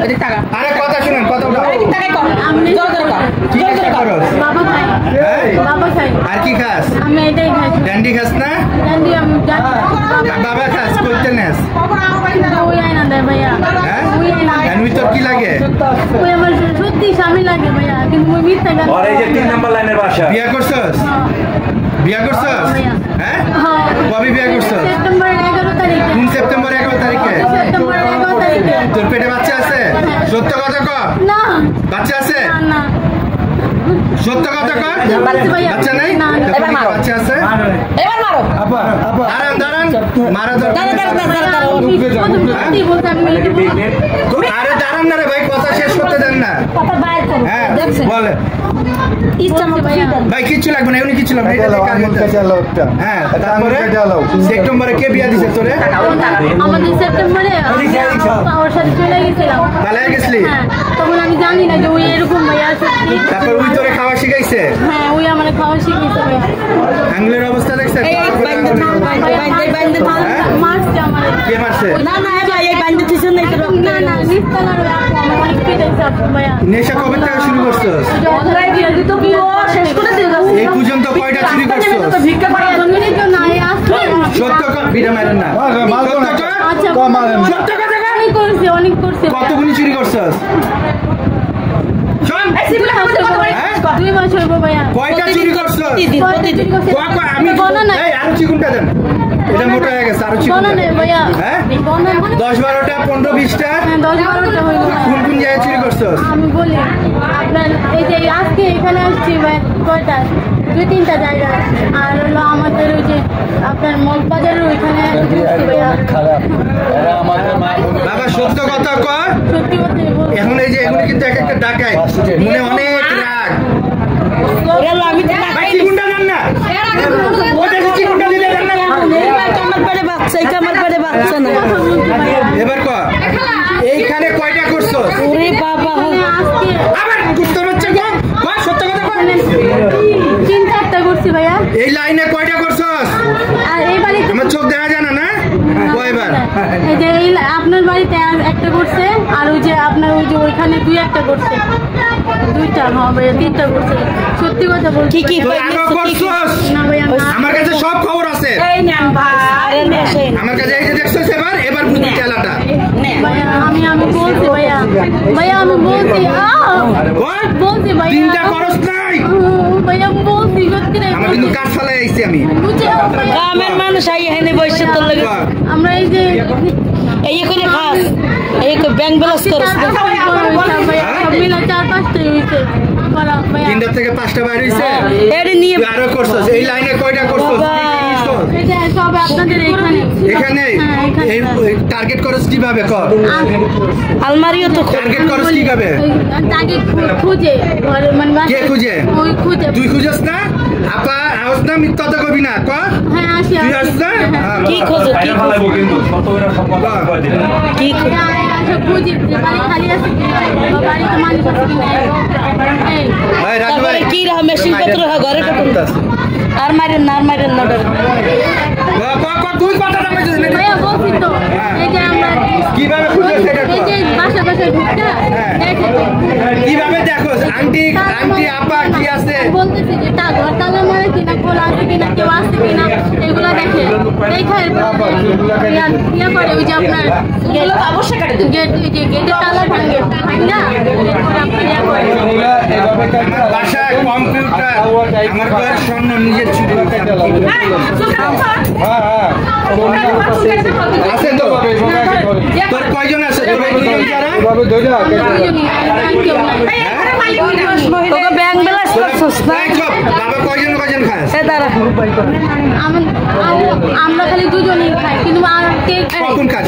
এদিক টাকা আরে কথা শুনেন কথা উঠাও এদিক টাকাই কর আমি জোর করে কর কি জোর করে কর করস বাবা খাই বাবা খাই আর কি খাস আমি এটাই খাই ড্যান্ডি খাস না জানি আমি বাবা খাস করতে নেস ওই আইনা দেয় ভাইয়া হ্যাঁ ওই আইনা এমনি তোর কি লাগে ওই আমার সত্যি স্বামী লাগে ভাইয়া কিন্তু ওই মিথ্যা গান আর এই যে 3 নাম্বার লাইনের বাসা বিয়া করছস বিয়া করছস হ্যাঁ কবে বিয়া করছস সেপ্টেম্বর 11 তারিখে কোন সেপ্টেম্বর 11 তারিখে সেপ্টেম্বর 11 তারিখে তোর পেটে বাচ্চা আছে সত্য কথা কর না বাচ্চা আছে না সত্য কথা কর বাচ্চা নাই এবার মারো বাচ্চা আছে এবার মারো দাঁড়ান দাঁড়ান মারা দাঁড়া আরে দাঁড়ান না রে ভাই কথা শেষ করতে দেন না কথা বাইর করো হ্যাঁ বলে ইচ্ছা মতো ভাই কিচ্ছু লাগবে না এমনি কিচ্ছু লাগবে না হ্যাঁ তারপরে সেপ্টেম্বরে কে বিয়া দিছে তোরে আমাদের সেপ্টেম্বরে ওর সাথে চলে গেছিলাম পালায় গেছলি হ্যাঁ তখন আমি জানি না যে ওই এরকম ভাইয়া সত্যি তারপর ওই তোরে খাওয়া শিখাইছে হ্যাঁ ওই আমার খাওয়া শিখিয়েছে ভাইয়া আঙ্গুলের অবস্থা দেখছে মারছে আমার কে মারছে না না ভাই এই বান্ধব কিছু নাই তো না না নিস্তালার আমার অনেক পিটাইছে ভাইয়া নেশা কবে থেকে শুরু করছস তো বিয়ে শেষ করে দিয়ে গেছে এই পর্যন্ত কয়টা চুরি করছস ভিক্ষা পাওয়ার জন্য না এই আসলে সত্য কথা বিটা মারেন না সত্য কথা আচ্ছা সত্য কথা অনেক করছে কতগুলি চুরি করছস শোন 2 মাস হইব ভাইয়া কয়টা চুরি করছস আমি বলো না এই আরো চিকুনটা দেন এটা মোটা হয়ে গেছে আরো চিকুন বলো না ভাইয়া হ্যাঁ বলো না 10 12টা 15 20টা হ্যাঁ 10 12টা হইল কোন কোন জায়গায় চুরি করছস আমি বলি আপনার এই যে আজকে এখানে আসছি ভাই কয়টা 2-3টা জায়গা আর হলো আমাদের ওই যে আপনার মগবাজারের ওইখানে বাবা সত্য কথা কর সত্যি কথা বলছি এখন এই যে এগুলো কিন্তু এক একটা ডাকায় মনে অনেক রাগ আমি ভাই চিকুনটা দেন না ওটা চিকুনটা দিলে দেন না আমার পেটে বাচ্চা এটা আমার পেটে বাচ্চা না এবার কর এইখানে কয়টা করছস ওরে বাবা আজকে আবার কুত্তার বাচ্চা কর কর সত্য কথা কর 3-4টা করছি ভাইয়া এই লাইনে কয়টা করছস আর এই বাড়িতে আমার চোখ দেখা যায় না না কয়বার এই যে এই আপনার বাড়িতে একটা করছে আর ওই যে আপনার ওই যে ওইখানে 2-1টা করছে 2টা হবে 3টা করছে সত্যি কথা বলছি কি তুই আরো করছস না ভাইয়া আমার কাছে সব খবর আছে এই নেন ভাই আমার কাছে এই যে দেখছস এবার বুদ্ধি চালাটা ভাইয়া আমি বলছি ভাইয়া আমি বলছি বল বলছি ভাইয়া তিনটা করস নাই ভাইয়া বলছি সত্যি রে আমার কিন্তু কাজ ফেলাই আইছি আমি গ্রামের মানুষ আই এখানে বসে তোর লাগে আমরা এই যে এই করে খাস এই তো ব্যাংক ব্যালেন্স করস মিলা 4-5টাই হইছে করা ভাইয়া 3টা থেকে 5টা বাইরে হইছে এডি নিয়ে তুই আরো করছস এই লাইনে কয়টা করছস এটা সব আপনাদের এখানে এখানে এই টার্গেট করস কিভাবে কর আলমারিও তো টার্গেট করস কিভাবে তাকে খুঁজে ঘরে মানে কে খুঁজে ওই খুঁজে তুই খুঁজস না আপা আওস না মিথ্যা কথা কবি না কর হ্যাঁ আসি তুই আসছ না কি খোঁজো কি খোঁজো কিন্তু সত্য করে সব কথা কই দিলেন কি খোঁজো খুঁজি যে বাড়ি খালি আছে কিনা বাড়িতে মালিক আছে কিনা এই ভাই রাজু তারপরে ভাই কি রকম মেশিন পত্র ঘরে কত আর মারেন না তুই কথা নামাইছিস না ভাইয়া বলছি তো এই যে আমরা কিভাবে খুঁজে সেটা এই যে বাসা ঢুকতে দেখে তো কিভাবে দেখোস আন্টি আপা কি আছে বলতেছি যে ঘর তালা মারে কিনা খোলা আছে কিনা কেউ আছে কিনা এগুলো দেখে ইয়া করে ওই যে আপনার অবশ্যই কাটে দেব গেটের তালা ভাঙে না বাসায় কম্পিউটার আমার ঘরে স্বর্ণ নিজের ছুটি আছে তো তোর কয়জন আছে তোর দুজন যারা তোকে ব্যাংক ব্যালেন্স করছস না বাবা কয়জন খাস এ দাঁড়া আমরা খালি দুজনেই খাই কিন্তু আর কে কখন খাস